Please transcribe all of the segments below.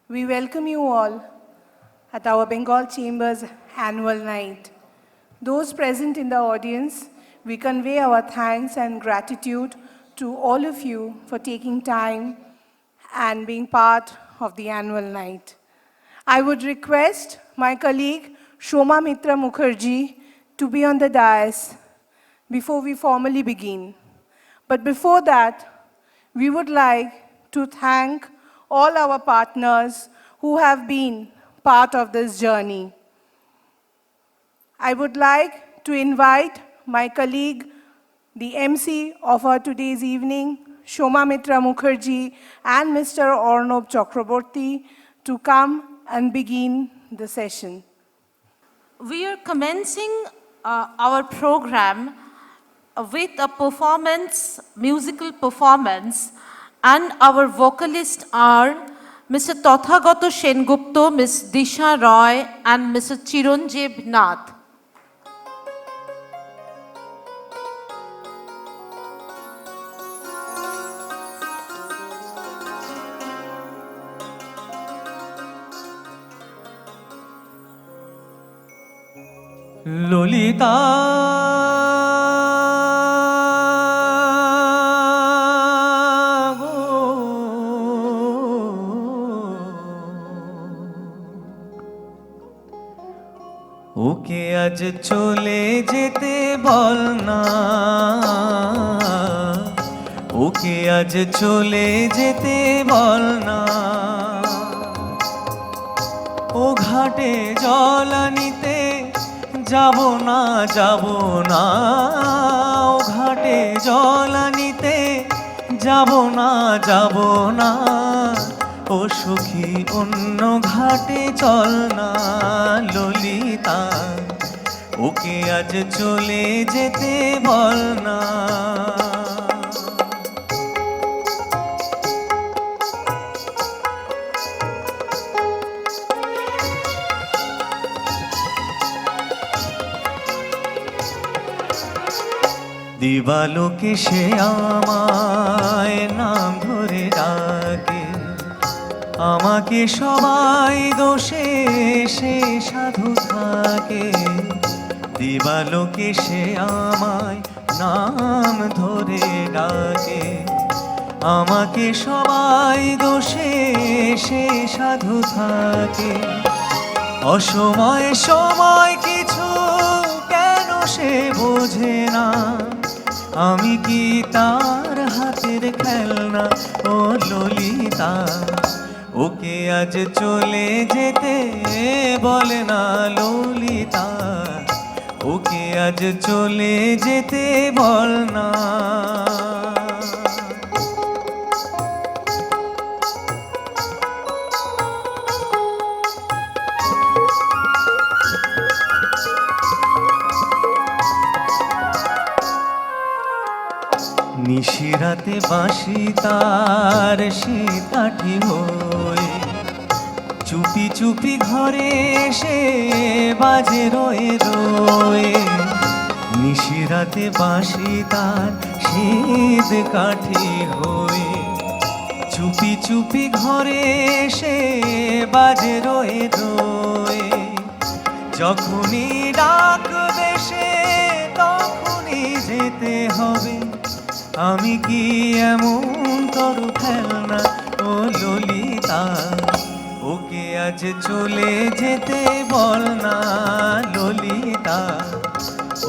We welcome you all at our Bengal Chamber's annual night. Those present in the audience, we convey our thanks and gratitude to all of you for taking time and being part of the annual night. I would request my colleague Shoma Mitra Mukherjee to be on the dais before we formally begin. But before that, we would like to thank all our partners who have been part of this journey. I would like to invite my colleague, the MC of our today's evening, Shoma Mitra Mukherjee and Mr. Arnab Chakraborty, to come and begin the session. We are commencing our program with a musical performance, and our vocalists are Mr. Tathagato Sengupta, Ms. Disha Roy, and Mr. Chiranjeev Nath. Lalita ওকে আজ চলে যেতে বল না, ওকে আজ চলে যেতে বল না, ও ঘাটে জল আনিতে যাব না, যাব না, ও ঘাটে জল আনিতে যাব না, যাব না, ও সখী অন্য ঘাটে চল না। ললিতা ওকে আজ চলে যেতে বল না। দিবালোকে সে আমায় নাম ধরে ডাকে, আমাকে সবাই দোষে সে সাধু থাকে। দিবালোকে সে আমায় নাম ধরে ডাকে, আমাকে সবাই দোষে সে সাধু থাকে। অসময় সময় কিছু কেন সে বোঝে না, আমি কি তার হাতের খেলনা? ও ললিতা ওকে আজ চলে যেতে বলে না। ললিতা ওকে আজ চলে যেতে বল না। নিশিরাতে বাঁশি তার শীতাঠি হয়ে চুপি চুপি ঘরে এসে বাজে রয়ে রয়ে। নিশিরাতে বাঁশি তার শীত কাঠি হয়ে চুপি চুপি ঘরে এসে বাজে রয়ে রয়ে। যখনই ডাকবে সে তখনই যেতে হবে, আমি কি এমন তরু খেলনা? ও ললিতা ওকে আজ চলে যেতে বল না। ললিতা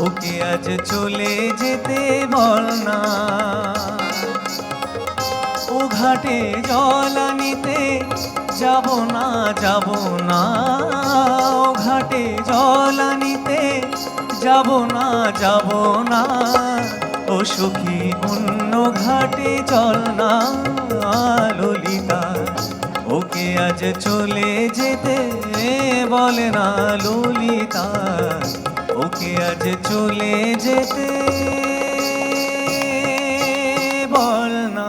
ওকে আজ চলে যেতে বল না। ও ঘাটে জল আনিতে যাব না, যাব না, ও ঘাটে জল আনিতে যাব না, যাব না, ও সখী অন্য ঘাটে চল না। ললিতা ওকে আজ চলে যেতে বলে না। ললিতা ওকে আজ চলে যেতে বল না।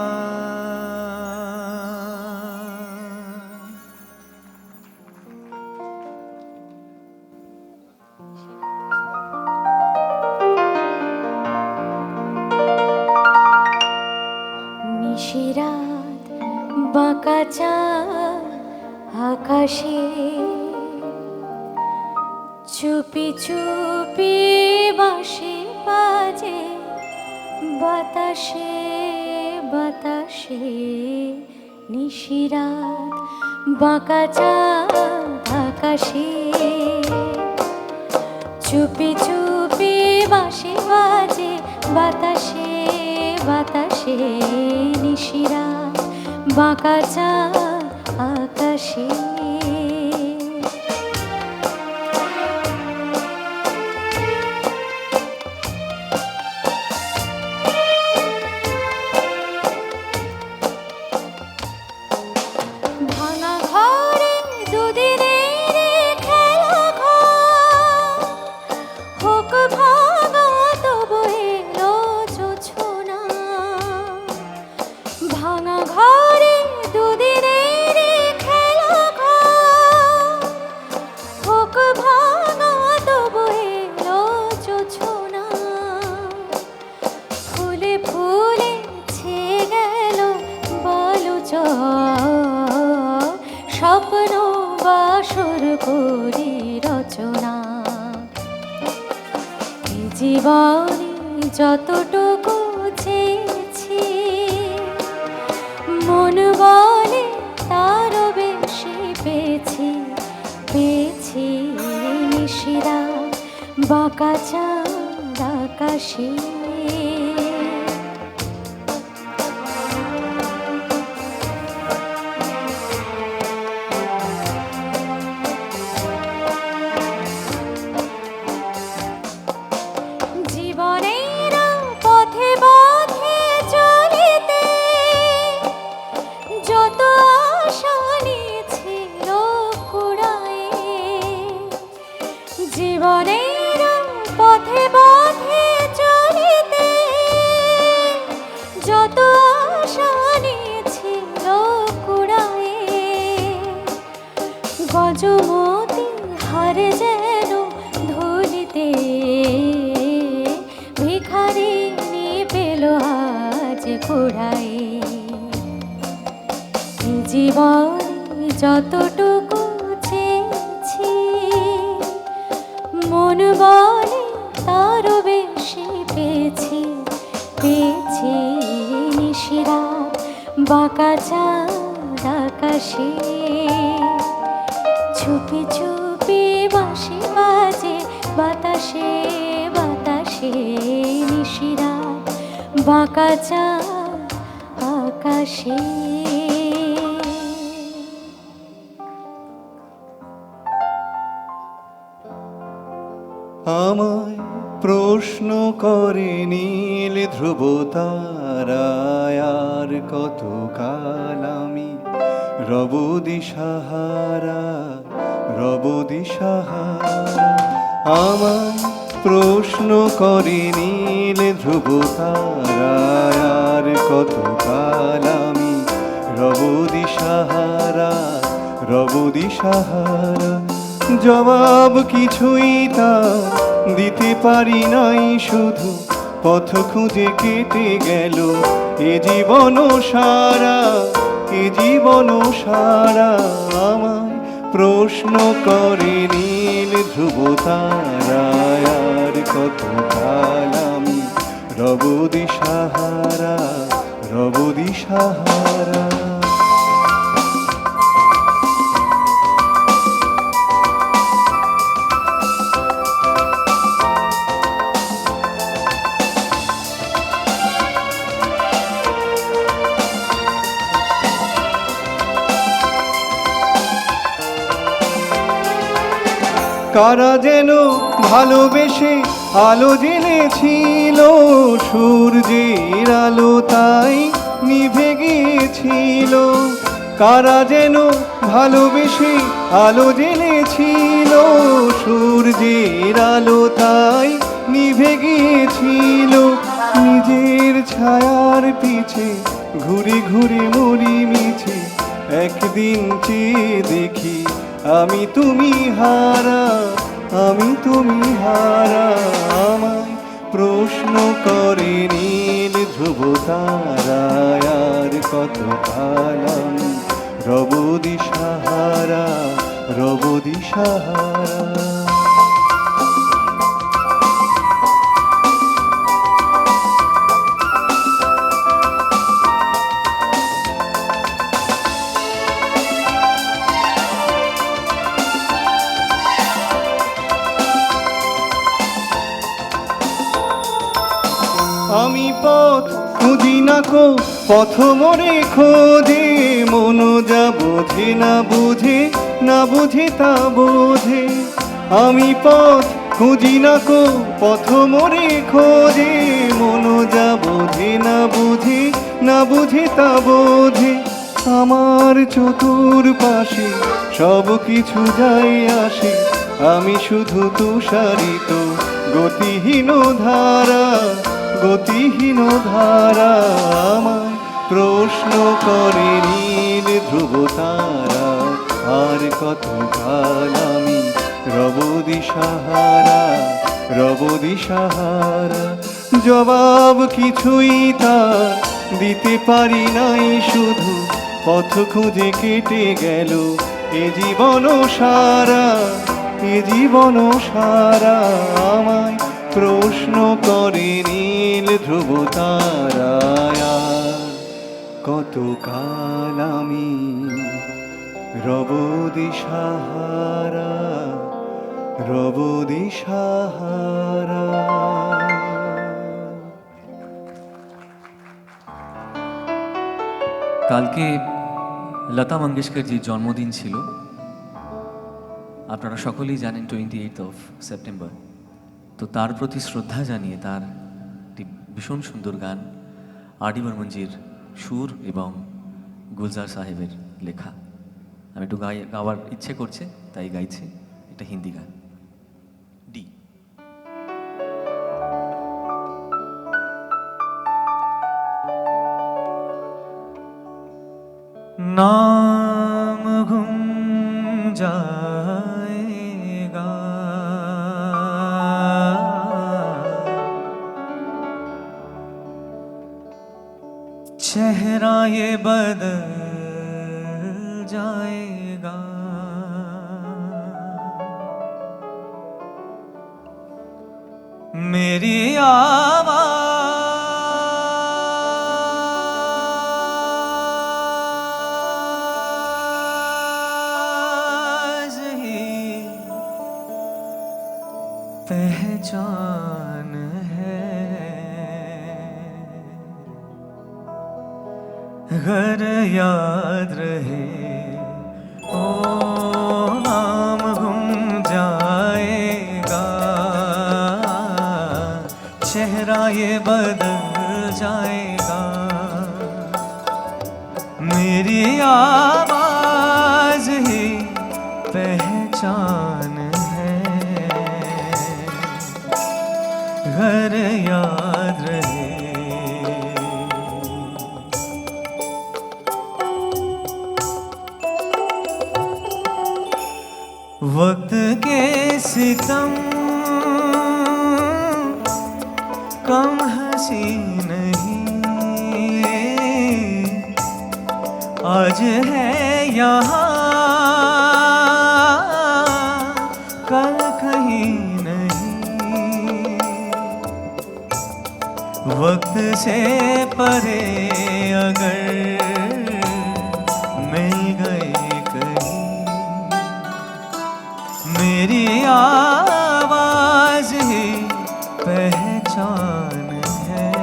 নিশিরাত বাঁকা চাঁদ আকাশে চুপি চুপি বাঁশি বাজে, বাতাসে বাতাসে নিশিরাত বাঁকা চাঁদ আকাশে। চুপি চুপি বাঁশি বাজে, বাতাসে বাতাসে নিশিরাত বাঁকা চাঁদ আকাশে। ভাঙা ঘরে দুদিনের খেলা ঘর, হোক ভাঙা তবু এলো জোছনা। ভাঙা ঘরে দুদিনের খেলা ঘর, হোক ভাঙা তবু এলো জোছনা। ফুলে ফুলে ছেয়ে গেল বালুচর, স্বপ্ন বাসর করি রচনা। এই জীবনে যতটুকু চেয়েছি, মন বলে তারও বেশি পেয়েছি। পেয়েছি নিশিরাত বাঁকা চাঁদ আকাশে। জীবনের পথে পথে চলিতে যত আশা নিয়েছিল কুড়ায়ে। জীবনের পথে পথে চলিতে যত আশা নিয়েছিল কুড়ায়ে। গজমতি হারে যেন ধুলিতে, ভিখারিনী পেল আজ কুড়ায়ে। জীবনে যতটুকু চেয়েছি, মন বলে তারও বেশি পেয়েছি। পেয়েছি নিশিরাত বাঁকা চাঁদ আকাশে। চুপি চুপি বাঁশি বাজে, বাতাসে বাতাসে নিশিরাত বাঁকা চাঁদ আকাশে। আমায় প্রশ্ন করে নীল ধ্রুব তারায়, আর কত কাল আমি রব দিশাহারা, রব দিশাহারা। আমায় প্রশ্ন করে নীল ধ্রুব তারায়, আর কত কাল আমি রব দিশাহারা, রব দিশাহারা। জবাব কিছুই তা দিতে পারি নাই, শুধু পথ খুঁজে কেটে গেল এ জীবন সারা, এ জীবন সারা। আমায় প্রশ্ন করে নীল ধ্রুব তারায়, আর কত কাল আমি রব দিশাহারা, রব দিশাহারা। কারা যেন ভালোবেসে আলো জেলেছিল, সূর্যের আলো তাই নিভে গিয়েছিল। কারা যেন ভালোবেসে আলো জেলেছিল, সূর্যের আলো তাই নিভে গিয়েছিল। নিজের ছায়ার পিছে ঘুরে ঘুরে মরি মিছে, একদিন চেয়ে দেখি আমি তুমি হারা, আমি তুমি হারা। আমায় প্রশ্ন করে নীল ধ্রুব তারায়, আর কত কাল আমি রব দিশাহারা, দিশাহারা। আমি পথ খুঁজি না কো পথ মোরে খোঁজে, মন যা বোঝে না বুঝে, না বুঝে তা বোঝে। আমি পথ খুঁজি না কো পথ মোরে খোঁজে, মন যা বোঝে না বুঝে, না বুঝে তা বোঝে। আমার চতুর্পাশে সব কিছু যায় আসে, আমি শুধু তুষারিত গতিহীন ধারা, গতিহীন ধারা। আমায় প্রশ্ন করে নীল ধ্রুব তারা, আর কত কাল আমি রব দিশাহারা, রব দিশাহারা। জবাব কিছুই তার দিতে পারি নাই, শুধু পথ খুঁজে কেটে গেল এ জীবন সারা, এ জীবন সারা। আমায় প্রশ্ন করে নীল ধ্রুব তারায়, কত কাল আমি রব দিশাহারা, রব দিশাহারা। কালকে লতা মঙ্গেশকরজির জন্মদিন ছিল। আপনারা সকলেই জানেন 28 সেপ্টেম্বর। তো তার প্রতি শ্রদ্ধা জানিয়ে তার একটি ভীষণ সুন্দর গান আর.ডি. বর্মনজির সুর এবং গুলজার সাহেবের লেখা আমি একটু গাওয়ার ইচ্ছে করছে, তাই গাইছি। এটা হিন্দি গান। ডি। नाम गुम जाएगा, चेहरा ये बदल जाएगा, मेरी आवाज़ ही पहचान है, अगर याद रहे ओ नाम गुम जाएगा, चेहरा ये बदल जाएगा, मेरी आवाज़ ही पहचान है, घर याद रहे। वक्त के सितम कम हंसी नहीं, आज है यहाँ कल कहीं नहीं, वक्त से परे अगर मिल गए कहीं, मेरी आवाज़ ही पहचान है,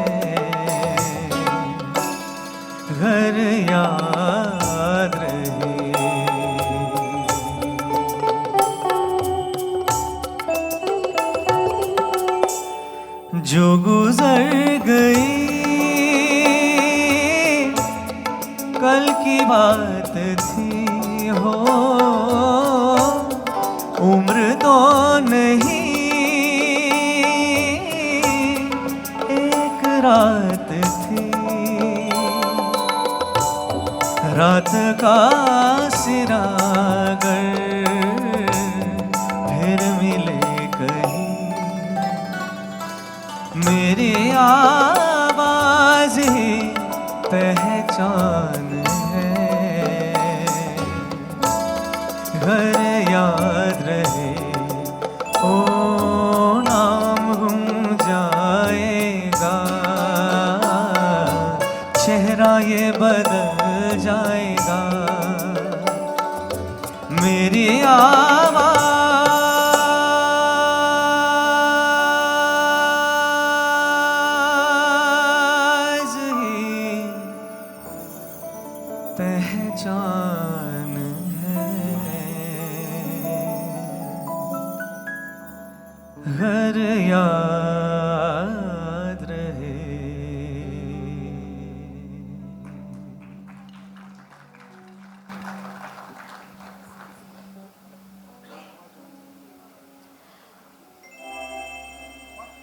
घर याद रहे। जो गुजर गई कल की बात थी हो, उम्र तो नहीं एक रात थी, रात का सिरा अगर फिर मिले कहीं, मेरी आवाज़ ही पहचान है, घर याद जाएगा मेरी आवाज ही पहचान है हर याद रहे।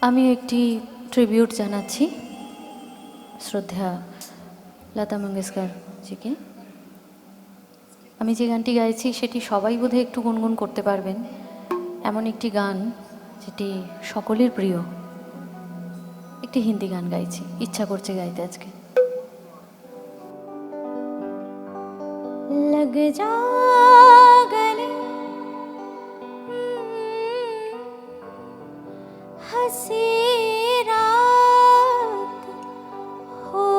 আমি একটি ট্রিবিউট জানাচ্ছি শ্রদ্ধা লতা মঙ্গেশকর জিকে। আমি যে গানটি গাইছি সেটি সবাই বোধহয় একটু গুনগুন করতে পারবেন, এমন একটি গান যেটি সকলের প্রিয়। একটি হিন্দি গান গাইছি, ইচ্ছা করছে গাইতে আজকে। লগ যা গলে हंसी रात हो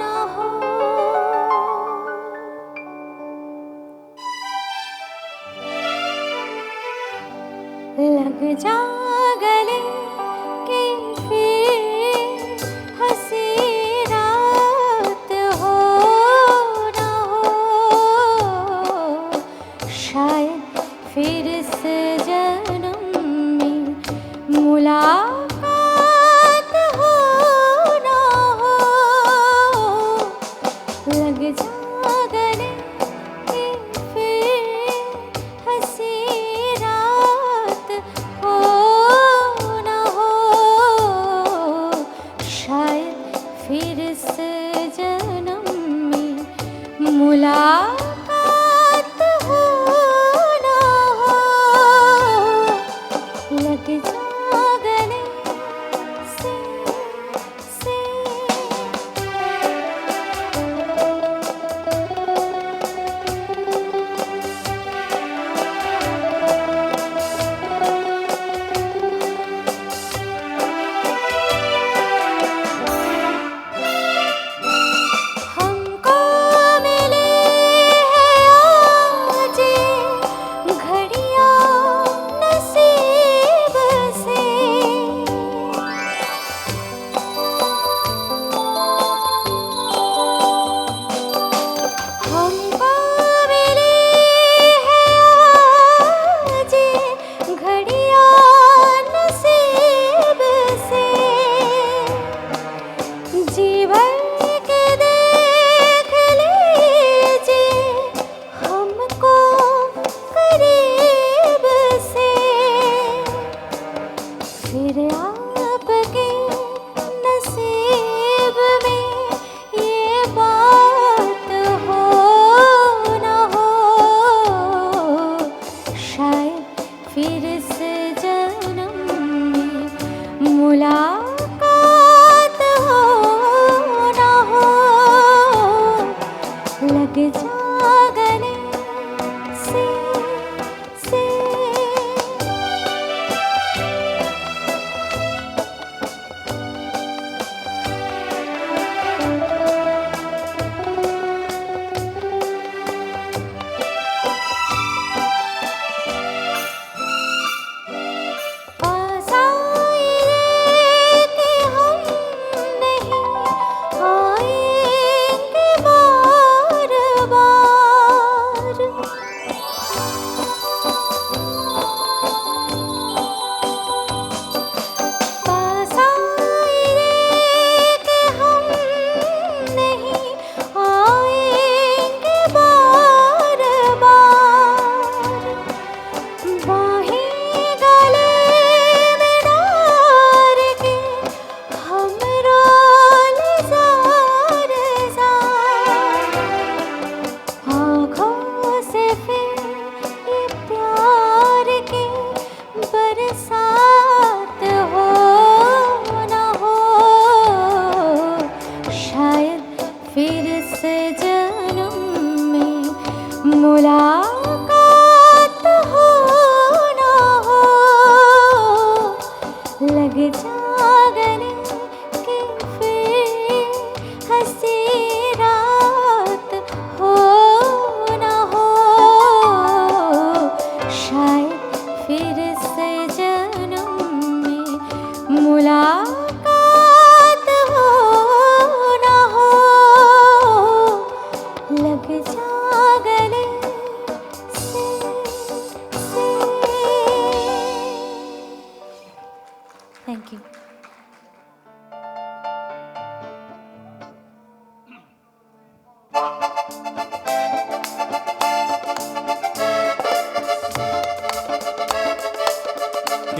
ना हो, लग जा गले कि फिर हंसी रात हो ना हो, शायद फिर से जन्म में मुलाकात हो ना हो, लग जा गले कि फिर हंसी रात हो ना हो, शायद फिर से जन्म में मुलाकात हो ना हो, लग जा गले से हमको मिले हैं आज घड़ियां नसीब से, हमको मिले हैं आज घड़ियां नसीब से, जी भर के देख लीजिए हमको करीब से, फिर आपके नसीब में ये बात हो ना हो, शायद फिर से जन्म में मुलाकात हो ना हो, लग जा गले से आसाए कि हम नहीं आएंगे बार बार,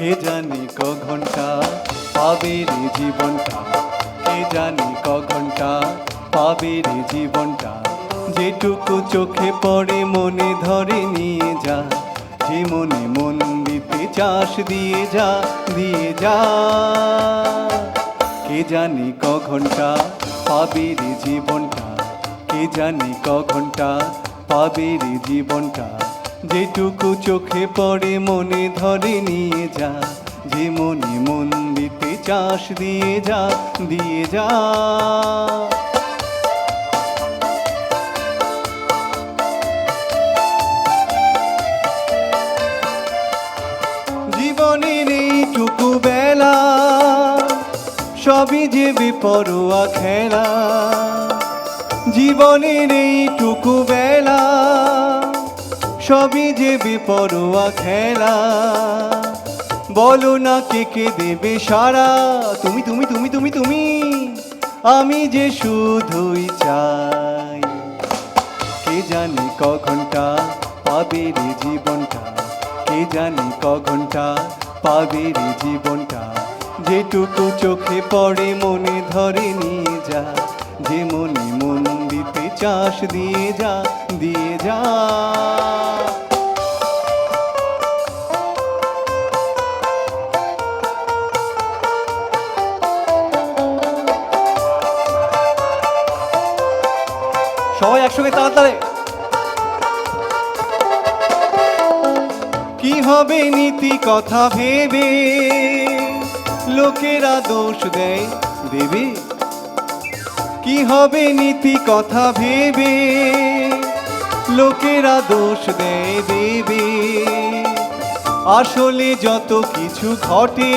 কে জানে ক ঘন্টা পাবে রে জীবনটা, কে জানে ক ঘন্টা পাবে রে জীবনটা, যেটুকু চোখে পড়ে মনে ধরে নিয়ে যা, যে মনে মন দিতে চাস দিয়ে যা, দিয়ে যা। কে জানে ক ঘন্টা পাবে রে জীবনটা, কে জানে ক ঘন্টা পাবে রে জীবনটা, যেটুকু চোখে পড়ে মনে ধরে নিয়ে যা, যে মনে মন দিতে চাস দিয়ে যা, দিয়ে যা। জীবনের এইটুকু বেলা সবই যে বেপরোয়া খেলা, জীবনের এইটুকু বেলা সবই যে বেপরোয়া খেলা, বলো না কে কে দেবে সারা, তুমি তুমি তুমি তুমি তুমি, আমি যে শুধুই চাই। কে জানে ক ঘন্টা পাবে রে জীবনটা, কে জানে ক ঘন্টা পাবে রে জীবনটা, যেটুকু চোখে পড়ে মনে ধরে নিয়ে যা, যে মনে মন দিতে চাস দিয়ে যা, দিয়ে যা। সবাই একসঙ্গে তাড়াতাড়ি। কি হবে নীতি কথা ভেবে লোকেরা দোষ দেয় দেবে, কি হবে নীতি কথা ভেবে লোকেরা দোষ দেয় দেবে, আসলে যত কিছু ঘটে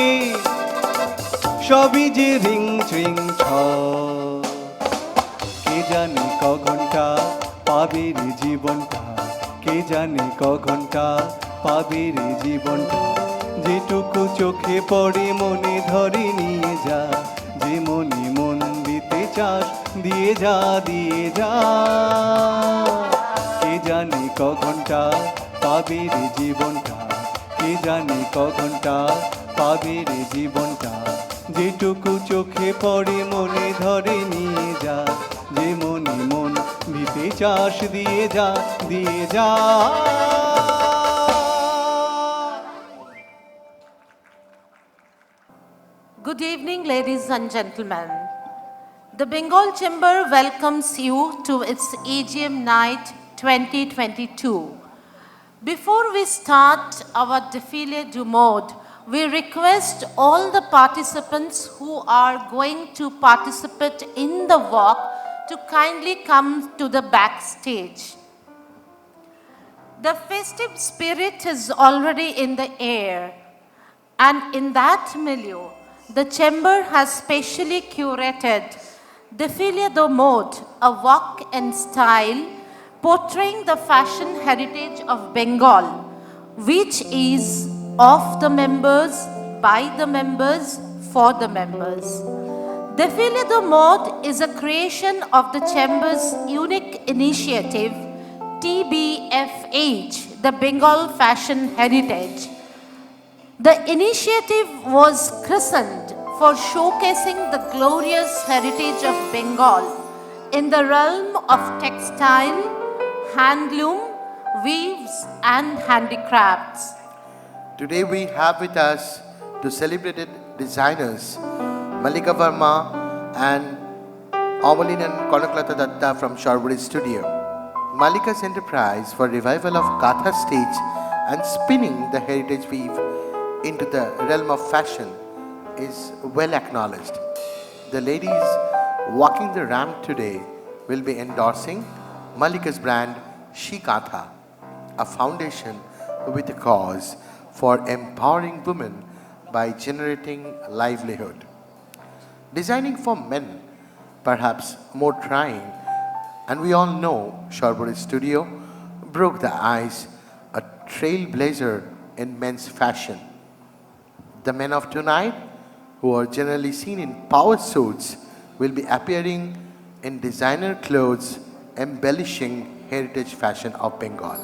সবই যে রিং রিং ছ। কে জানে ক ঘন্টা পাবে রে জীবনটা, কে জানে ক ঘন্টা পাবে রে জীবনটা, যেটুকু চোখে পড়ে মনে ধরে নিয়ে যা, যে মনে মন দিতে চাস দিয়ে যা, দিয়ে যা। কে জানে ক ঘন্টা পাবে রে জীবনটা, কে জানে ক ঘন্টা পাবে রে জীবনটা, যেটুকু চোখে পড়ে মনে ধরে নিয়ে যা, যে মনে মন দিতে চাস দিয়ে যা, দিয়ে যা। Good evening, ladies and gentlemen. The Bengal Chamber welcomes you to its AGM Night 2022. Before we start our Defile du Mode, we request all the participants who are going to participate in the walk to kindly come to the backstage. The festive spirit is already in the air, and in that milieu, the Chamber has specially curated Defile du Mode, a walk in style portraying the fashion heritage of Bengal, which is of the members, by the members, for the members. Defile du Mode is a creation of the Chamber's unique initiative, TBFH, the Bengal Fashion Heritage. The initiative was christened for showcasing the glorious heritage of Bengal in the realm of textile, handloom, weaves, and handicrafts. Today we have with us two celebrated designers, Malika Verma and Amalin and Kolkata Datta from Sharbury Studio. Malika's enterprise for revival of Gatha stage and spinning the heritage weave into the realm of fashion is well acknowledged. The ladies walking the ramp today will be endorsing Malika's brand Shikatha, a foundation with a cause for empowering women by generating livelihood. Designing for men, perhaps more trying, and we all know Sharbury Studio broke the ice, a trailblazer in men's fashion. The men of tonight, who are generally seen in power suits, will be appearing in designer clothes embellishing heritage fashion of Bengal.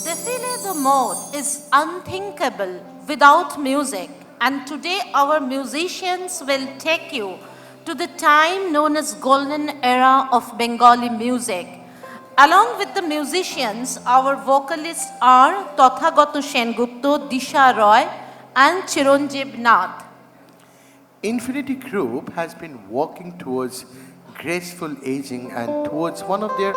Defile du Nritya mode is unthinkable without music, and today our musicians will take you to the time known as golden era of Bengali music. Along with the musicians, our vocalists are Tathagato Sengupta, Disha Roy, and Chiranjeev Nath. Infinity Group has been working towards graceful aging, and towards one of their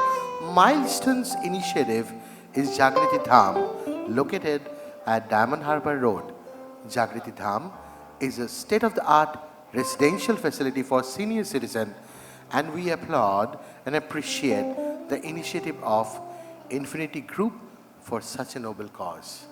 milestones initiative is Jagriti Dham, located at Diamond Harbour Road. Jagriti Dham is a state-of-the-art residential facility for senior citizens, and we applaud and appreciate the initiative of Infinity Group for such a noble cause.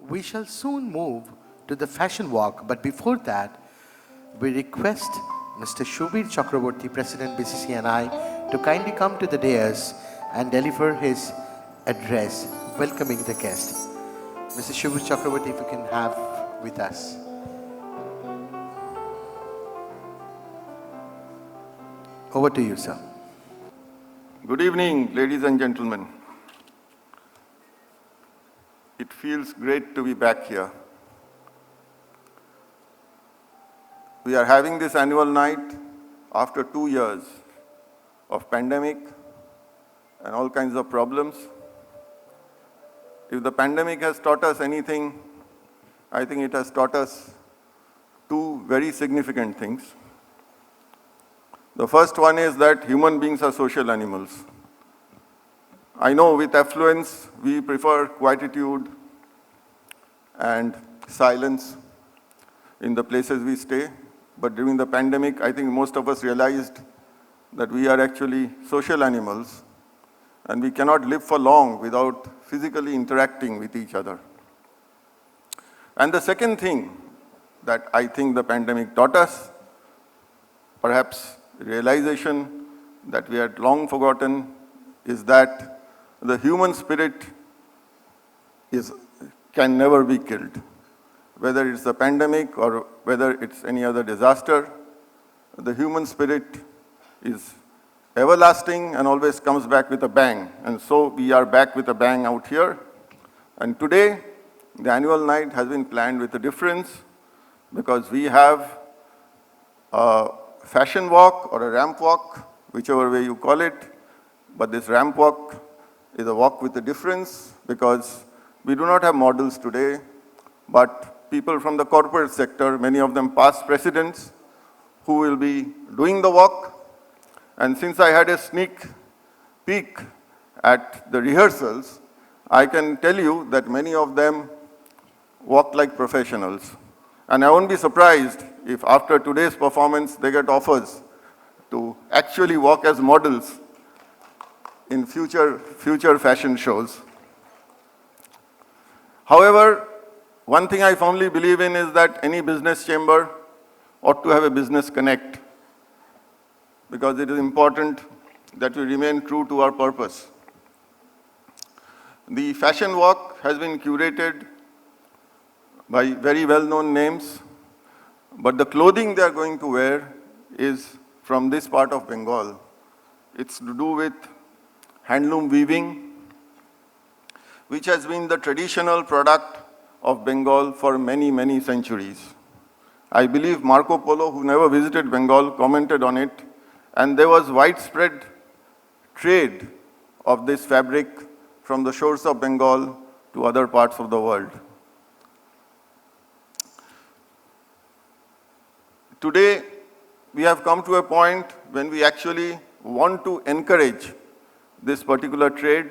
We shall soon move to the fashion walk, but before that, we request Mr. Shubir Chakraborty, President BCC&I, to kindly come to the dais and deliver his address welcoming the guest. Mr. Shubir Chakraborty, if you can have with us. Over to you, sir. Good evening, ladies and gentlemen. It feels great to be back here. We are having this annual night after 2 years of pandemic and all kinds of problems. If the pandemic has taught us anything, I think it has taught us two very significant things. The first one is that human beings are social animals. I know with affluence, we prefer quietude and silence in the places we stay. But during the pandemic, I think most of us realized that we are actually social animals and we cannot live for long without physically interacting with each other. And the second thing that I think the pandemic taught us, perhaps realization that we had long forgotten, is that the human spirit can never be killed. Whether it's a pandemic or whether it's any other disaster, the human spirit is everlasting and always comes back with a bang. And so we are back with a bang out here. And today, the annual night has been planned with a difference because we have a fashion walk or a ramp walk, whichever way you call it. But this ramp walk is a walk with a difference because we do not have models today, but people from the corporate sector, many of them past presidents, who will be doing the walk. And since I had a sneak peek at the rehearsals, I can tell you that many of them walk like professionals. And I won't be surprised if after today's performance, they get offers to actually walk as models in future fashion shows. However, one thing I firmly believe in is that any business chamber ought to have a business connect, because it is important that we remain true to our purpose. The fashion walk has been curated by very well-known names, but the clothing they are going to wear is from this part of Bengal. It's to do with handloom weaving, which has been the traditional product of Bengal for many, many centuries. I believe Marco Polo, who never visited Bengal, commented on it, and there was widespread trade of this fabric from the shores of Bengal to other parts of the world. Today, we have come to a point when we actually want to encourage this particular trade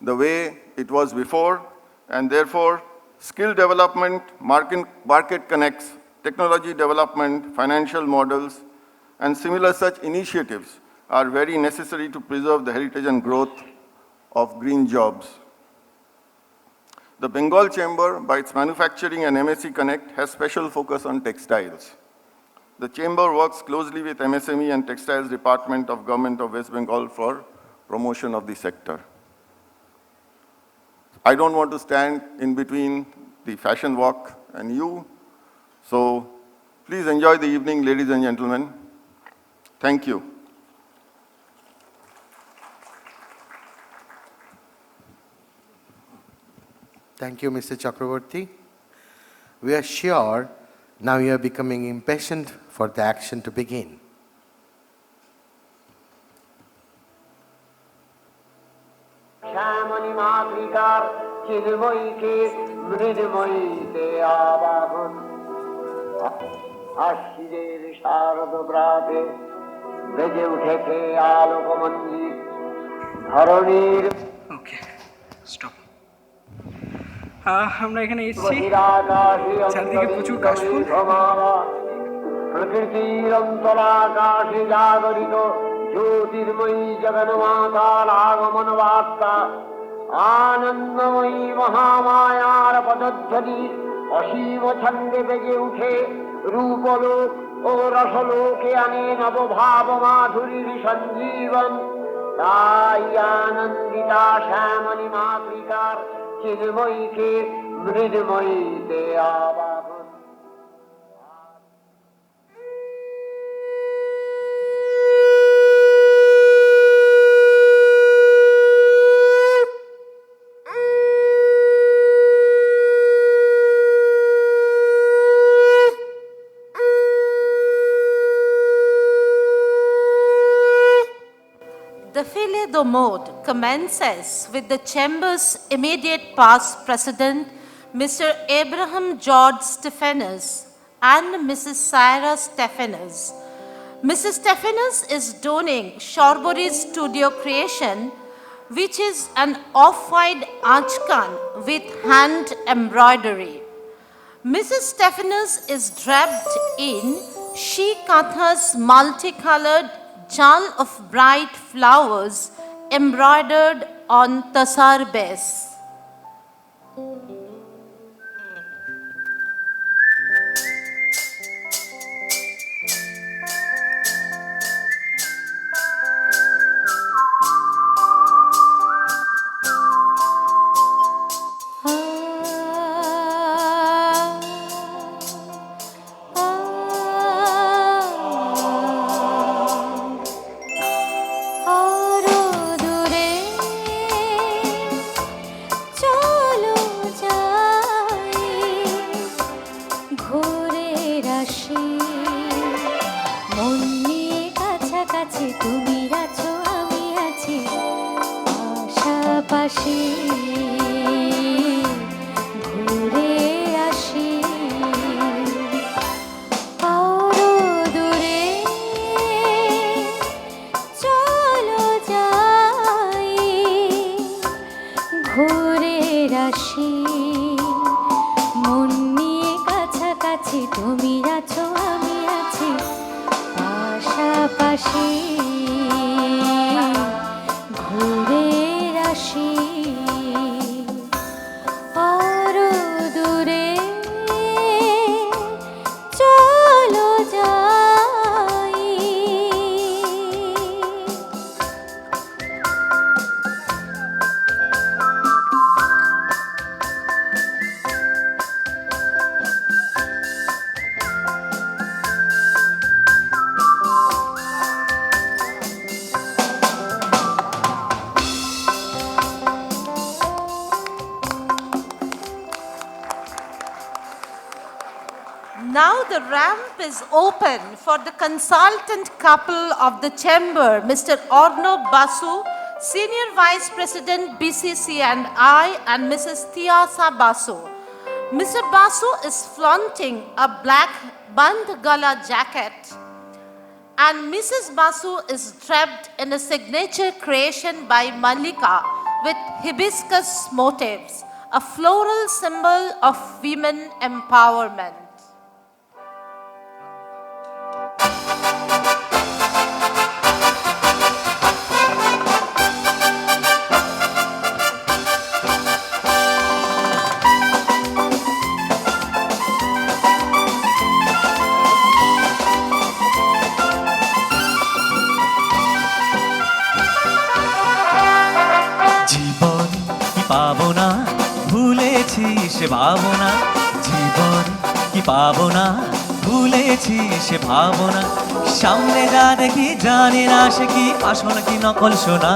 the way it was before, and therefore skill development, market connects, technology development, financial models, and similar such initiatives are very necessary to preserve the heritage and growth of green jobs. The Bengal Chamber, by its manufacturing and MSC Connect, has special focus on textiles. The Chamber works closely with MSME and Textiles Department of Government of West Bengal for promotion of the sector. I don't want to stand in between the fashion walk and you, so please enjoy the evening, ladies and gentlemen. Thank you. Thank you, Mr. Chakraborty. We are sure now you are becoming impatient for the action to begin. শ্যামণী মাতৃকার চিন্ময়ীকে মৃদময়ীতে আবাহন আশ্বিনের শারদ প্রাতে বেজে উঠেছে আলোকমঞ্জিত ধরণীর okay stop আমরা এখানে এসেছি চারদিকে প্রচুর কাশফুল প্রকৃতির অন্তরাকাশে জাগরিত জ্যোতির্ময়ী জগন্মাতার আগমন বার্তা আনন্দময়ী মহামায়ার পদধ্বনি অসীম ছন্দে বেজে উঠে রূপলোক ও রসলোকে আনে নবভাব মাধুরীর সঞ্জীবন। তাই আনন্দিতা শ্যামণী মাতৃকার চিন্ময়ীকে মৃদময়ীতে আবাহন। Defile do mode commences with the Chamber's immediate past president, Mr. Abraham George Stephanus and Mrs. Sarah Stephanus. Mrs. Stephanus is donning Shorbori's studio creation, which is an off-white achkan with hand embroidery. Mrs. Stephanus is draped in she Katha's multicolored Taal of bright flowers embroidered on tasar base. Now the ramp is open for the consultant couple of the chamber, Mr. Arnob Basu, Senior Vice President BCC&I, and Mrs. Tiasa Basu. Mr. Basu is flaunting a black band gala jacket and Mrs. Basu is draped in a signature creation by Malika with hibiscus motifs, a floral symbol of women empowerment. জীবন কি পাবো না ভুলেছি সে ভাবনা, জীবন কি পাবো না ভুলেছি সে ভাবনা, সামনে যা দেখি জানি না সে কি আসল কি নকল শোনা।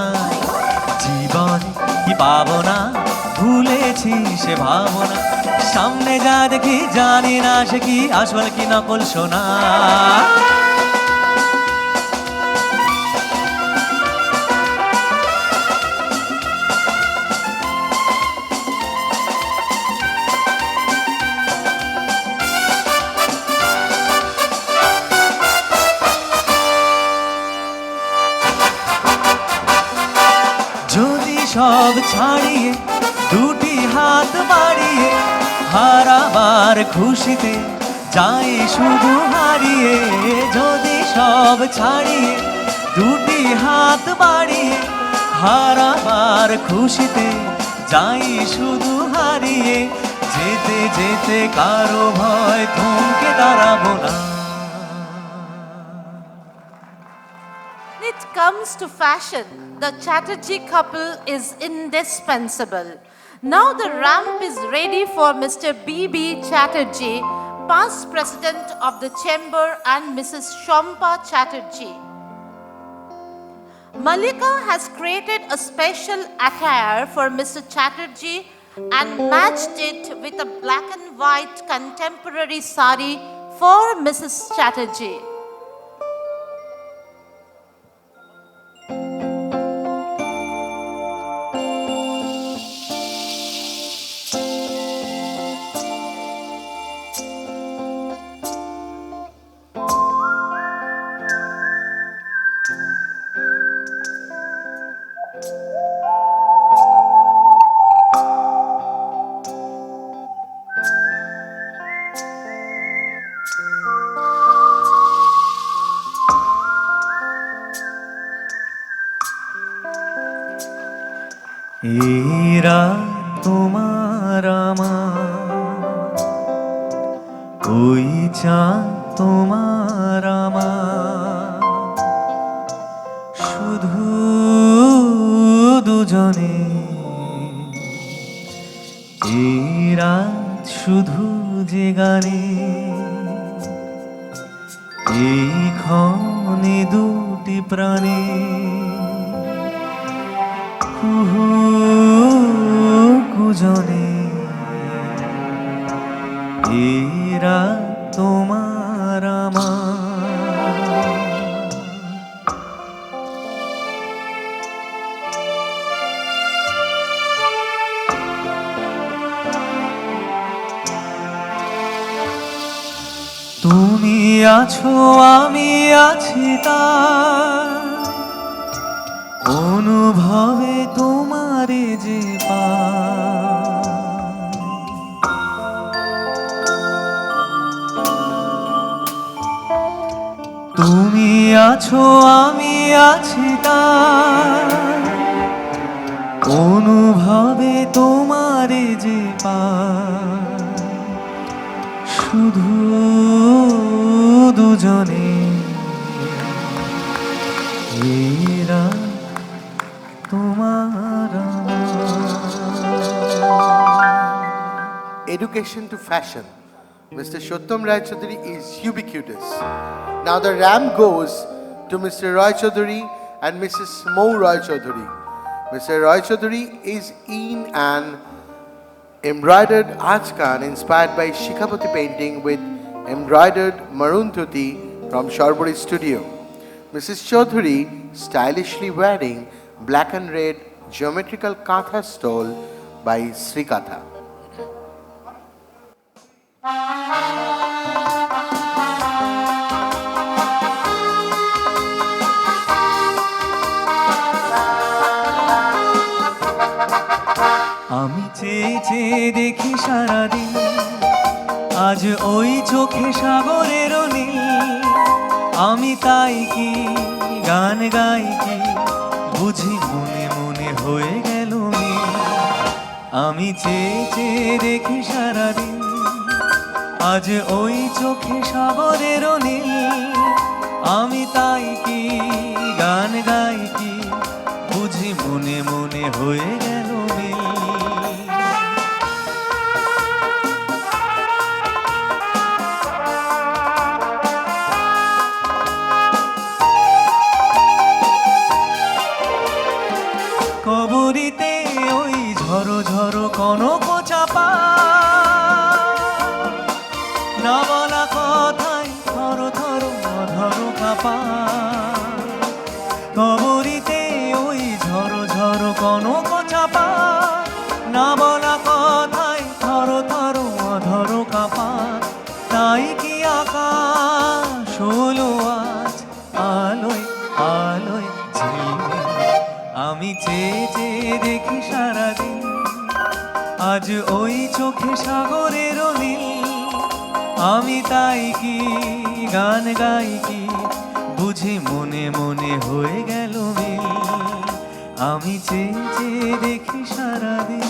জীবন কি পাবো না ভুলেছি সে ভাবনা, সামনে যা দেখি জানি না সে কি আসল কি নকল শোনা। যদি সব ছাড়িয়ে দুটি হাত বাড়িয়ে হারাবার খুশিতে যাই শুধু হারিয়ে, যদি সব ছাড়িয়ে দুটি হাত বাড়িয়ে হারাবার খুশিতে যাই শুধু হারিয়ে, যেতে যেতে কারো ভয় থমকে দাঁড়াবো না। When it comes to fashion, the Chatterjee couple is indispensable. Now the ramp is ready for Mr. B.B. Chatterjee, past president of the chamber, and Mrs. Shampa Chatterjee. Malika has created a special attire for Mr. Chatterjee and matched it with a black and white contemporary sari for Mrs. Chatterjee. এরা তোমার আমার, ওই চাঁদ তোমার আমার, শুধু দুজনে এই রাত শুধু যে গানে, এই ক্ষণে দুটি প্রাণে কুজনে, এরা তোমার আমার। তুমি আছো আমি আছি তার অনুভবে তোমারে যে তুমি আছো আমি আছি তার অনুভবে তোমারে যে শুধু দুজনে এরা তোমার Education to fashion. Mr. Shottam Rai Chaudhary is ubiquitous. Now the ramp goes to Mr. Roy Chaudhary and Mrs. Mo Roy Chaudhary. Mr. Roy Chaudhary is in an embroidered Ajkan inspired by Shikhapati painting with embroidered maroon tuti from Shorbori studio. Mrs. Chaudhary stylishly wearing black and red geometrical katha stole by Sri Katha. চেয়ে দেখি সারাদিন, আজ ওই চোখে সাগরের নীল। আমি তাই কি গান গাই কি, বুঝি মনে মনে হয়ে গেল মিল। আমি চেয়ে চেয়ে দেখি সারাদিন, আজ ওই চোখে সাগরের নীল। আমি তাই কি গান গাই কি, বুঝি মনে মনে হয়ে গেল মিল। কবরীতে ওই ঝরো ঝরো কনক চাপা, না বলা কথাই থর থর অধর কাপা। কবরীতে ওই ঝরো ঝরো কনক চাপা, না বলা কথাই থর থর অধর কাপা। তাই কি আকাশ হলো আজ আলোয় আলোয় ঝিলমিল। আমি চেয়ে চেয়ে দেখি সারাদিন, আজ ওই চোখে সাগরের নীল। আমি তাই কি গান গাই কি, বুঝি মনে মনে হয়ে গেল মিল। আমি চেয়ে চেয়ে দেখি সারাদিন।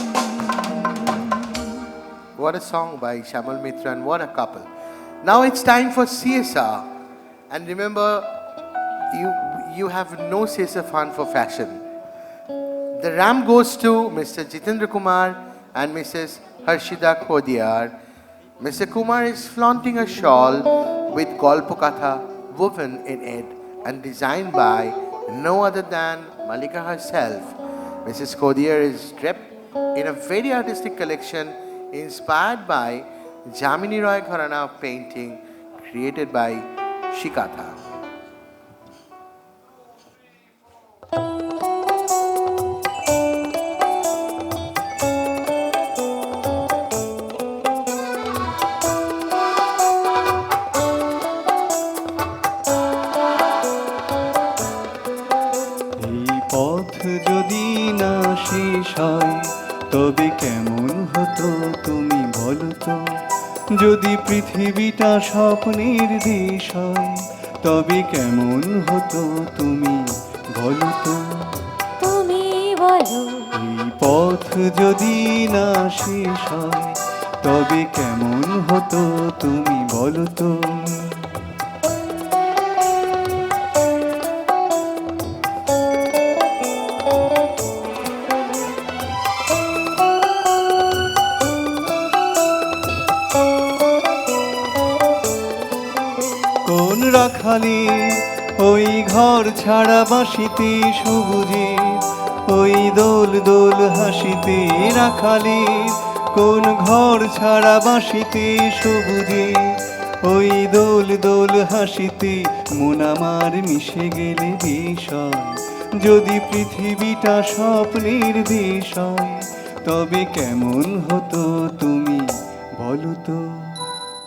What a song by Shamal Mitra, and what a couple. Now it's time for CSR. And remember, you have no CSR fund for fashion. The ram goes to Mr. Jitendra Kumar and Mrs. Harshida Khodiar. Mr. Kumar is flaunting a shawl with Kolkata woven in it and designed by no other than Malika herself. Mrs. Khodiar is draped in a very artistic collection inspired by Jamini Roy Gharana painting created by Shikata. যদি না শেষ হয় তবে কেমন হতো তুমি বলো তো। যদি পৃথিবীটা স্বপ্নের দেশ হয় তবে কেমন হতো তুমি বলো তো। তুমি বলো এই পথ যদি না শেষ হয় তবে কেমন হতো তুমি বলো তো। কোন রাখালি ওই ঘর ছাড়া বাঁশিতে সবুজে, ওই দোল দোল হাসিতে রাখালি কোন ঘর ছাড়া বাঁশিতে সবুজে, ওই দোল দোল হাসিতে মন আমার মিশে গেলে বিষয়। যদি পৃথিবীটা স্বপ্নের দেশ হয় তবে কেমন হতো তুমি বলো তো।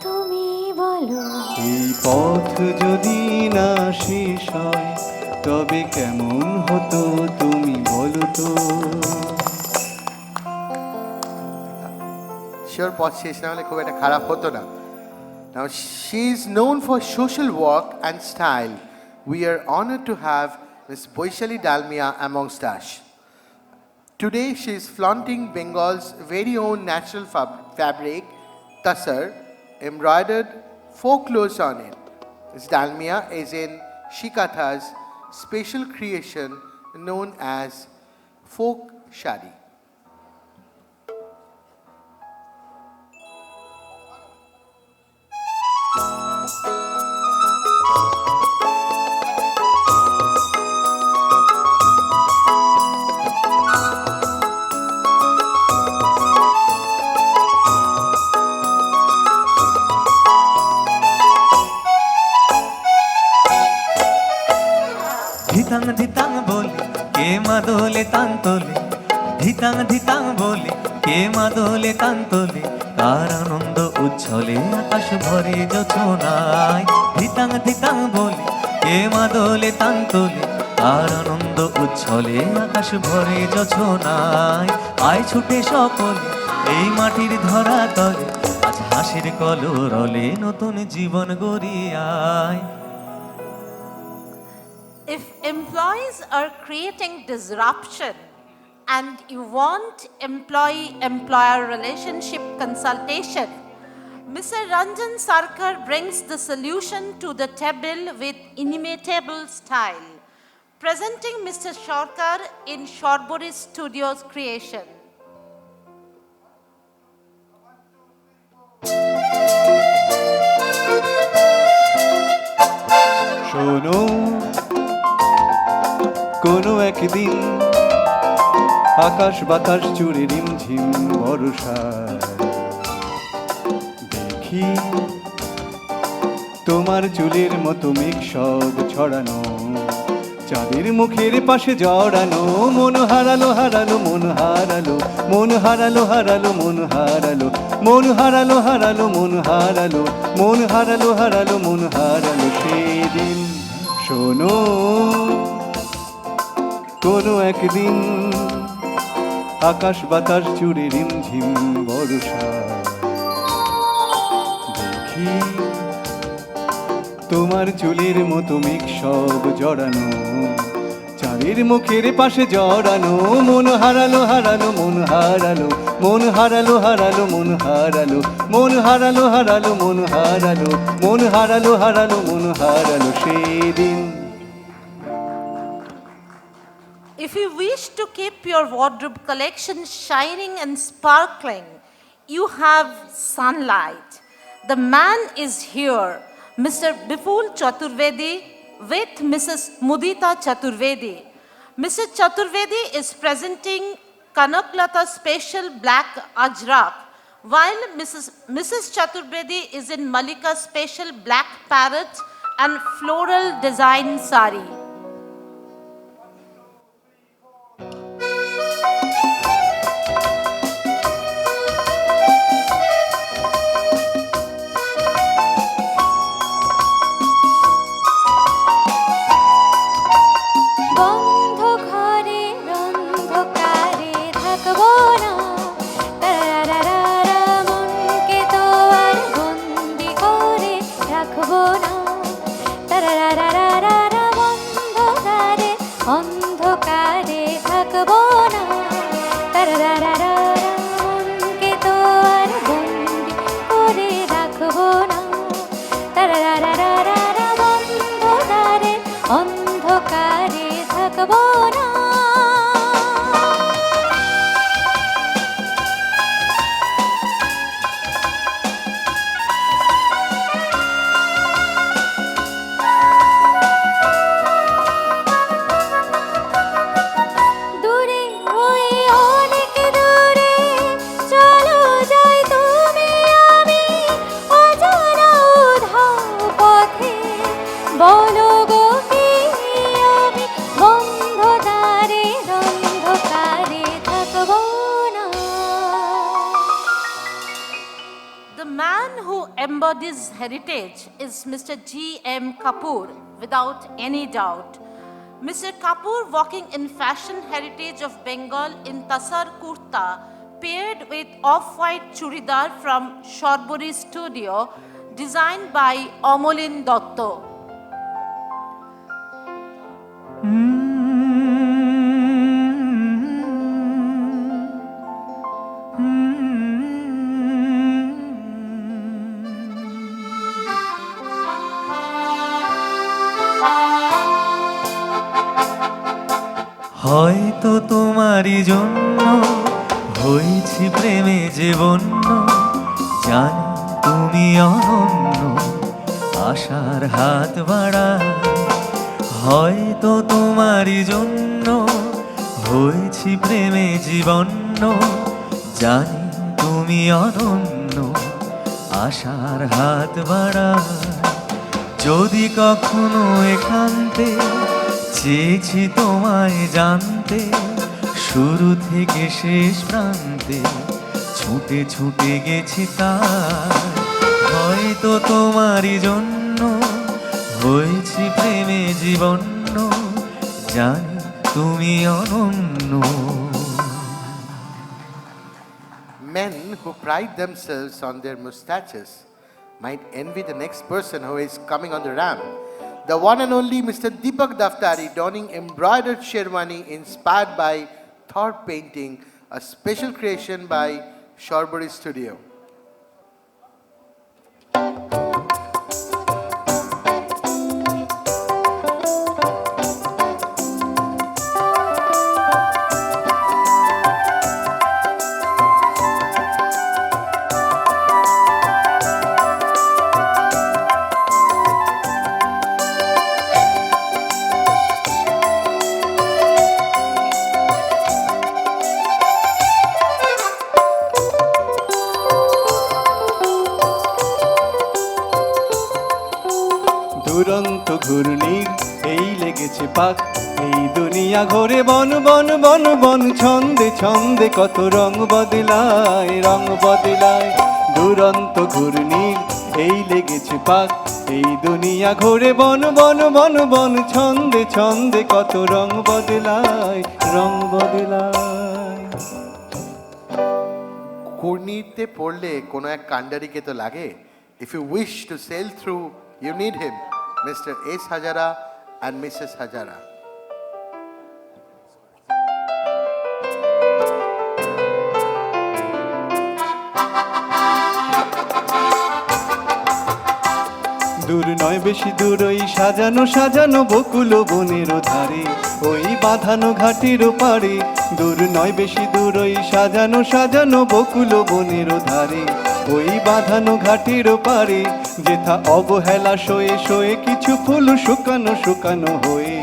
তুমি বলো এই পথ যদি না শেষ হয় তবে কেমন হতো তুমি বলো তো। Sure, পথ শেষ না হলে খুব একটা খারাপ হতো না। Now she is known for social work and style. We are honored to have Ms. Boishali Dalmia amongst us. Today she is flaunting Bengal's very own natural fabric, Tasar, embroidered folklores on it. Ms. Dalmia is in Shikata's special creation known as folk shadi. ধিতাং ধিতাং বলে কে মাদলে তান তোলে, ধিতাং ধিতাং বলে কে মাদলে তান তোলে, কার আনন্দ উচ্ছলে আকাশ ভরে যোছনায়। ধিতাং ধিতাং বলে কে মাদলে তান তোলে, আর আনন্দ উচ্ছলে আকাশ ভরে যোছনায়। আয় ছুটে সকলে এই মাটির ধরা তলে, আজ হাসির কলরলে নতুন জীবন গড়িয়ায়। If employees are creating disruption and you want employee-employer relationship consultation, Mr. Ranjan Sarkar brings the solution to the table with inimitable style. Presenting Mr. Sarkar in Shorbori Studios creation. শোনো, কোনো একদিন আকাশ বাতাস জুড়ে রিমঝিম বর্ষায় দেখি তোমার চুলের মতো মেঘ সব ছড়ানো, চাঁদের মুখের পাশে জড়ানো। মন হারালো হারালো মন হারালো, মন হারালো হারালো মন হারালো, মন হারালো হারালো মন হারালো, মন হারালো হারালো মন হারালো সেদিন। শোনো, কোনো একদিন আকাশ বাতাস জুড়ে রিমঝিম বর্ষা দেখি তোমার চুলের মতো মেঘ সব জড়ানো, চাঁদের মুখের পাশে জড়ানো। মন হারালো হারালো মন হারালো, মন হারালো হারালো মন হারালো, মন হারালো হারালো মন হারালো, মন হারালো হারালো মন হারালো সেদিন। If you wish to keep your wardrobe collection shining and sparkling, you have sunlight. The man is here, Mr. Bipul Chaturvedi with Mrs. Mudita Chaturvedi. Mr. Chaturvedi is presenting Kanaklata Special Black Ajrak, while Mrs. Chaturvedi is in Malika Special Black Parrot and Floral Design Sari. Embodies heritage is Mr. G.M. Kapoor, without any doubt. Mr. Kapoor walking in fashion heritage of Bengal in Tasar Kurta, paired with off-white churidar from Shorbori Studio, designed by Omolin Dotto. হয়তো তোমারই জন্য হয়েছি প্রেমে যে বন্য, জানি তুমি অনন্য আশার হাত বাড়ায়। হয়তো তোমারই জন্য হয়েছি প্রেমে জীবন্য, জানি তুমি অনন্য আশার হাত বাড়ায়। যদি কখনো একান্তে চেয়েছি তোমায় জানতে, শুরু থেকে শেষ প্রান্তে ছুটে ছুটে গেছি তার। হয়তো তোমারই জন্য হয়েছি প্রেমে জীবন্য, জানি তুমি অনন্য। Men who pride themselves on their mustaches might envy the next person who is coming on the ramp. The one and only Mr. Deepak Daftari donning embroidered sherwani inspired by Thor painting, a special creation by Shorbori Studio. দুরন্ত ঘূর্ণির এই লেগেছে পাক, এই দুনিয়া ঘোরে বন বন বন বন, ছন্দে ছন্দে কত রং বদলায় রং বদলায়। দুরন্ত ঘূর্ণির এই লেগেছে পাক, এই দুনিয়া ঘোরে বন বন বন বন, ছন্দে ছন্দে কত রং বদলায় রং বদলায়। ঘূর্ণিতে পড়লে কোনো এক কাণ্ডারিকে তো লাগে। If you wish to sail through, you need him, Mr. S. Hajara and Mrs. Hajara. দূর নয় বেশি দূর ওই সাজানো সাজানো বকুল বনের ধারে, ওই বাঁধানো ঘাটের পারে। দূর নয় বেশি দূর ওই সাজানো সাজানো বকুল বনের ধারে, ওই বাঁধানো ঘাটের পারে। যেথা অবহেলা শোয়ে শোয়ে কিছু ফুল শুকানো শুকানো হয়ে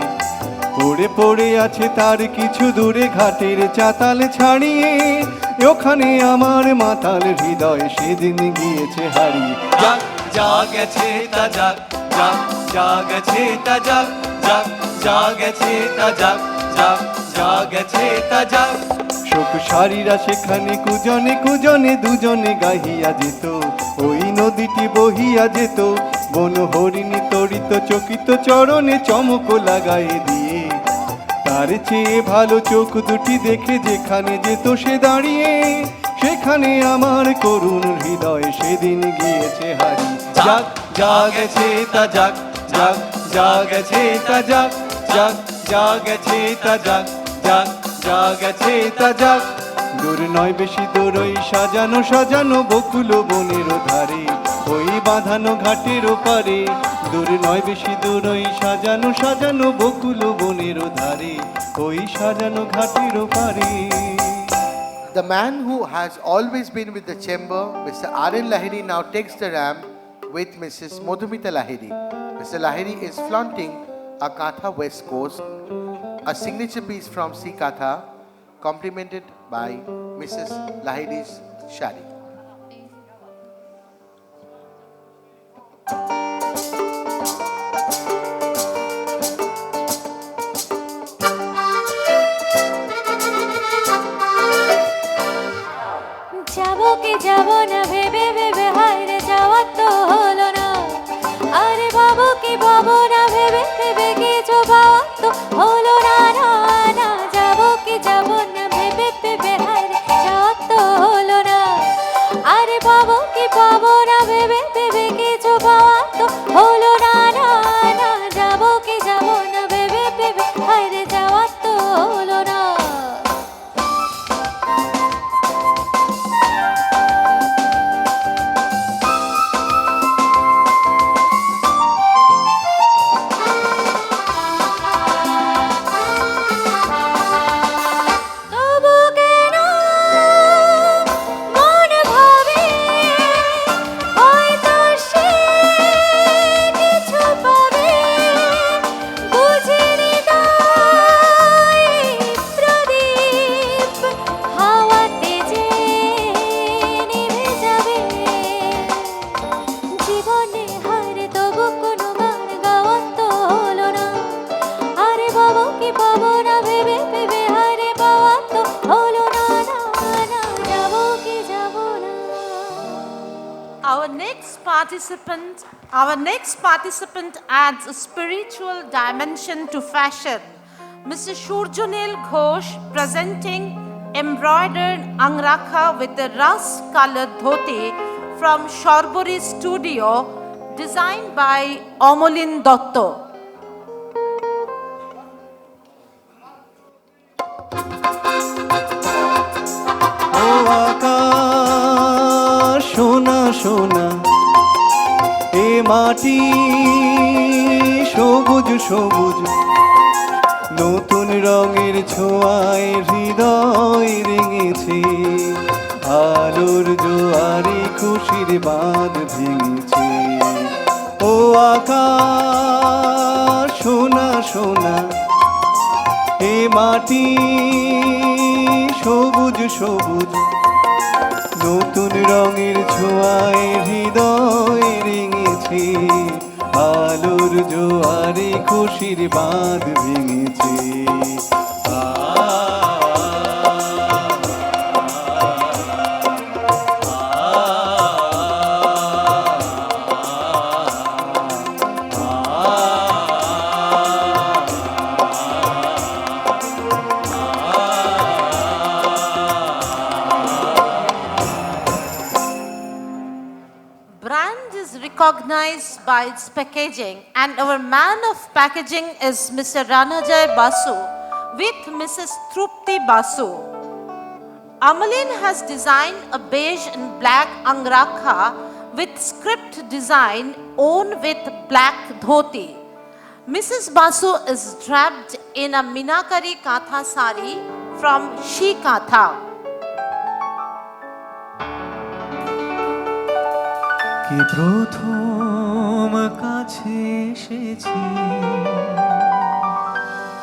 পড়ে পড়ে আছে তার কিছু দূরে ঘাটের চাতাল ছাড়িয়ে। ওখানে আমার মাতাল হৃদয় সেদিন গিয়েছে হারিয়ে। যাক যা গেছে তা যাক, যাক যা গেছে তা যাক, যাক যা গেছে তা যাক, যাক যা গেছে তা যাক। শোক সারিরা সেখানে কুজনে কুজনে দুজনে গাহিয়া যেত, ওই নদীটি বহিয়া যেত। বন হরিণী তরিত চকিত চরণে চমক লাগায়ে দিয়ে, তার চেয়ে ভালো চোখ দুটি দেখে যেখানে যেত সে দাঁড়িয়ে। সেখানে আমার করুণ হৃদয় সেদিন গিয়েছে হারি। যাক যা গেছে তা যাক, যাক যা গেছে তা যাক, যাক যা গেছে তা যাক, যাক যা গেছে তা যাক। দূর নয় বেশি দূর ওই সাজানো সাজানো বকুল বনের ধারে, ওই বাঁধানো ঘাটের পারে। দূর নয় বেশি দূর ওই সাজানো সাজানো বকুল বনের ধারে, ওই সাজানো ঘাটের পারে। The man who has always been with the chamber, Mr. R.N. Lahiri, now takes the ramp with Mrs. Madhumita Lahiri. Mr. Lahiri is flaunting a Katha West Coast, a signature piece from C. Katha, complemented by Mrs. Lahiri's shari. যাবো কি যাবো না ভেবে ভেবে হায়রে যাওয়া তো হলো না। আরে বাবু কি বাবু না ভেবে ভেবে কিছু পাওয়া তো হলো না না না। যাবো কি যাবো না ভেবে ভেবে হায়রে যাওয়া তো হলো না। আরে বাবু কি বাবু না ভেবে ভেবে কিছু পাওয়া তো হলো না না না। যাবো কি যাবো না ভেবে ভেবে হায়রে যাওয়া তো হলো না। Our next participant adds a spiritual dimension to fashion Mr. Shurjanil Ghosh presenting embroidered angrakha with a rust-colored dhoti from Shorbori Studio, designed by Omolin Dotto. ও আকাশ সোনা সোনা, এ মাটি সবুজ সবুজ, নতুন রঙের ছোঁয়ায় হৃদয় রেঙেছে, আলোর জোয়ারে খুশির বাঁধ ভেঙেছে। ও আকাশ সোনা সোনা, এ মাটি সবুজ সবুজ, নতুন রঙের ছোঁয়ায় হৃদয় রেঙেছে, আলোর জোয়ারে খুশির বাঁধ ভেঙেছে। Brand is recognized by its packaging, and our man of packaging is Mr. Ranajay Basu with Mrs. Trupti Basu. Amalin has designed a beige and black angrakha with script design worn with black dhoti. Mrs. Basu is draped in a Minakari Katha sari from She Katha. কে প্রথম কাছে এসেছি,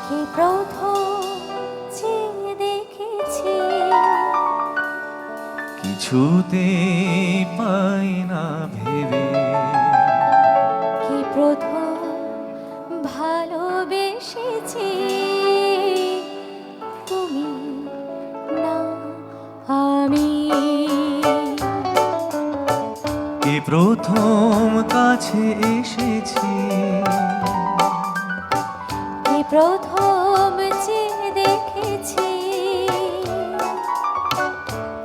কি প্রথম চেয়ে দেখেছি, কিছুতে পাই না ভেবে, কি প্রথম ভালোবেসেছি, তুমি না আমি। কে প্রথম কাছে এসেছি, কি প্রথম চেয়ে দেখেছি,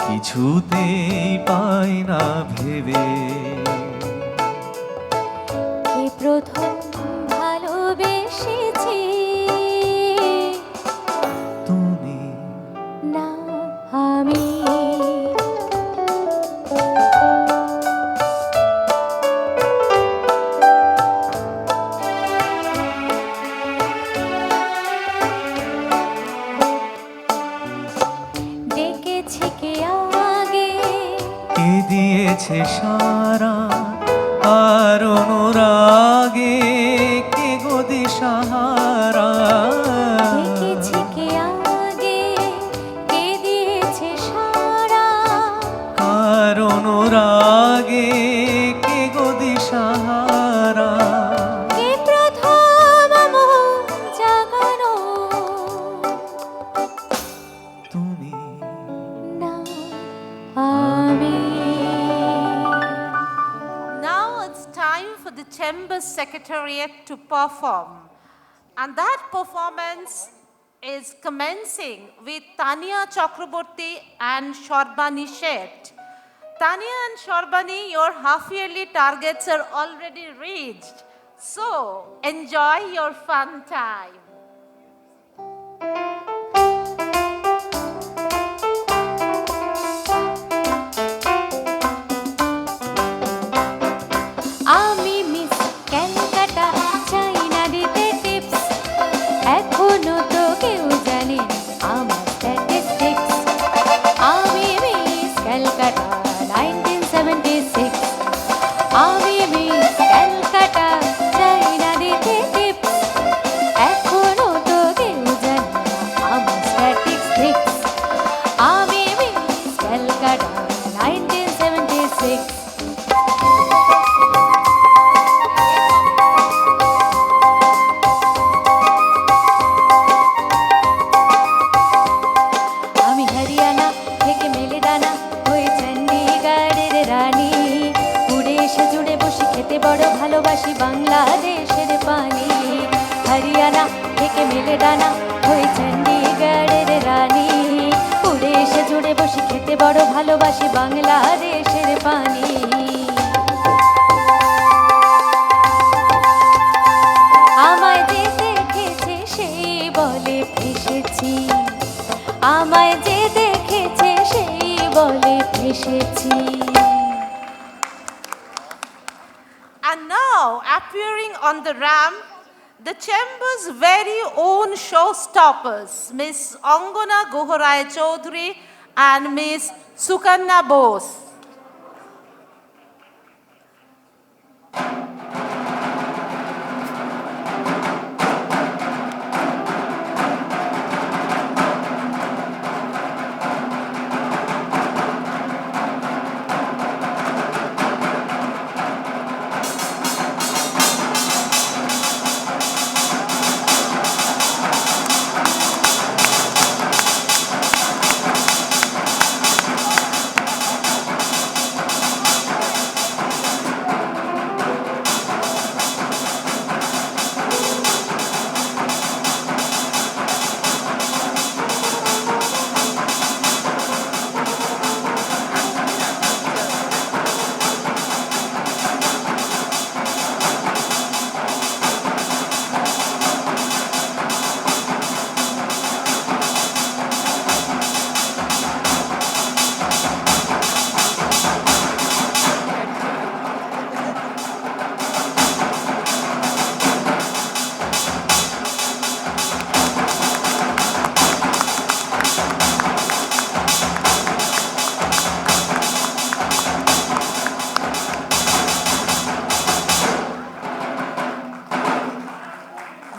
কিছুতেই পাই না ভেবে, কি প্রথম ভালোবেসেছি, তুমি না আমি। ডেকেছে কে আগে, কে দিয়েছে সারা, আর অনুরাগে কে গো দিশাহারা, ডেকেছে কে আগে, কে দিয়েছে সারা, আর অনুরাগে কে গো দিশাহারা, কে প্রথম মন জাগানো, তুমি না আমি। Now it's time for the Chamber Secretariat to perform. And that performance is commencing with Tania Chakraborty and Shorbani Shet. Tania and Shorbani, your half-yearly targets are already reached. So, enjoy your fun time. আমি miss Calcutta, চাই না দিতে tips, এখনো তো কেউ জানে আমার statistics. আমি মিস ক্যালকাটা 1976, আমি মিস ক্যালকাটা, চাই না দিতে টিপস, এখন এসেছি আমায় যে দেখেছে সেই বলে এসেছি And now, appearing on the ramp, the Chamber's very own showstoppers, Miss Angana Goharay Chaudhary and Miss Sukanya Bose.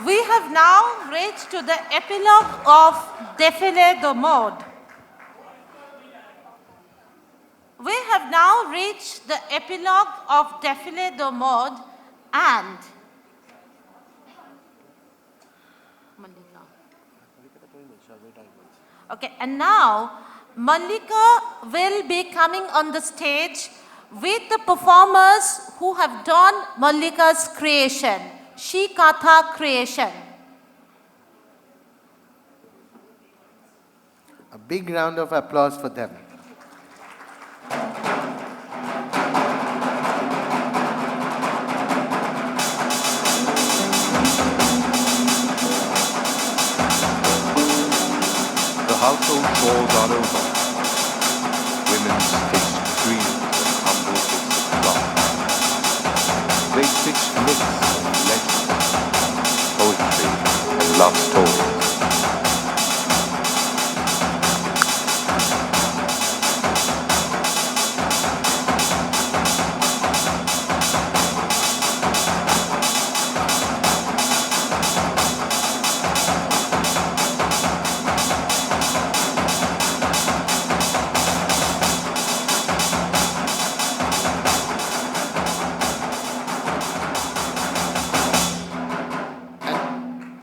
We have now reached to the epilogue of Defile the Mode. We have now reached the epilogue of Defile the Mode and Mallika. Okay, and now Mallika will be coming on the stage with the performers who have done Mallika's creation, She Katha creation. A big round of applause for them. The household chores are over. Women's stitched dreams and humble bits of cloth. They stitched myths and legends, poetry and love stories.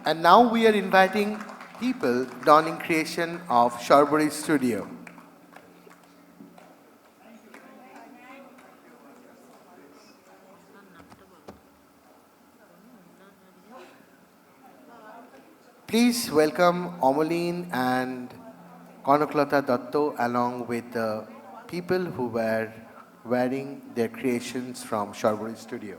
And now we are inviting people donning creation of Sharbury Studio. Please welcome Omoline and Konoklata Datto along with the people who were wearing their creations from Sharbury Studio.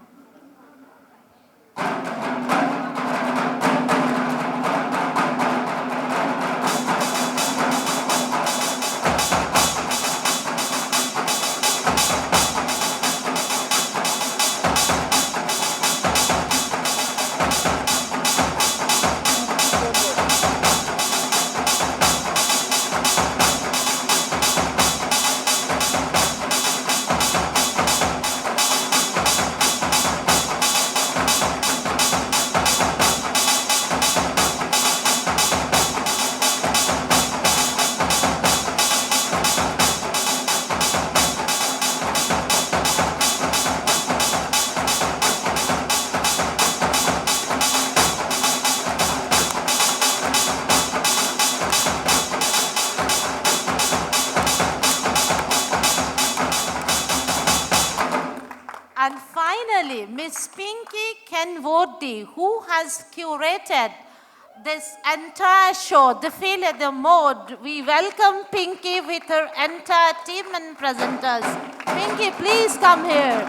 And finally, Miss Pinky Kenwodi, who has curated this entire show, Defile the Mode. We welcome Pinky with her entire team and presenters. Pinky, please come here.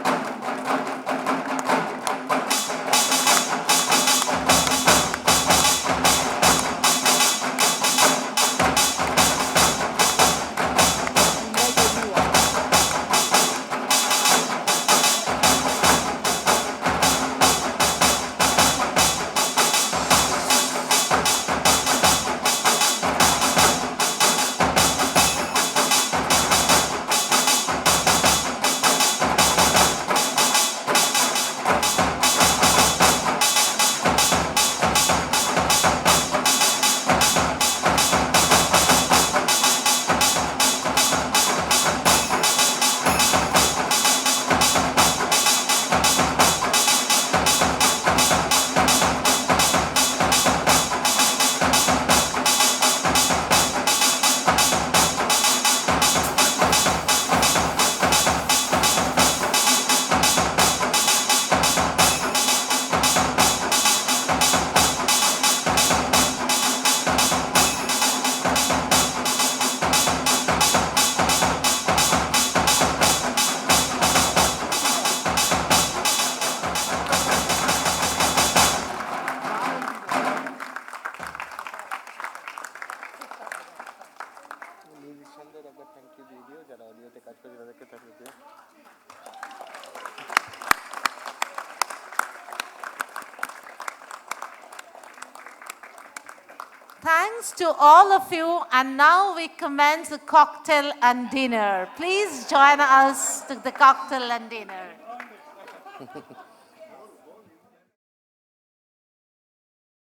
Thanks to all of you, and now we commence the cocktail and dinner. Please join us to the cocktail and dinner.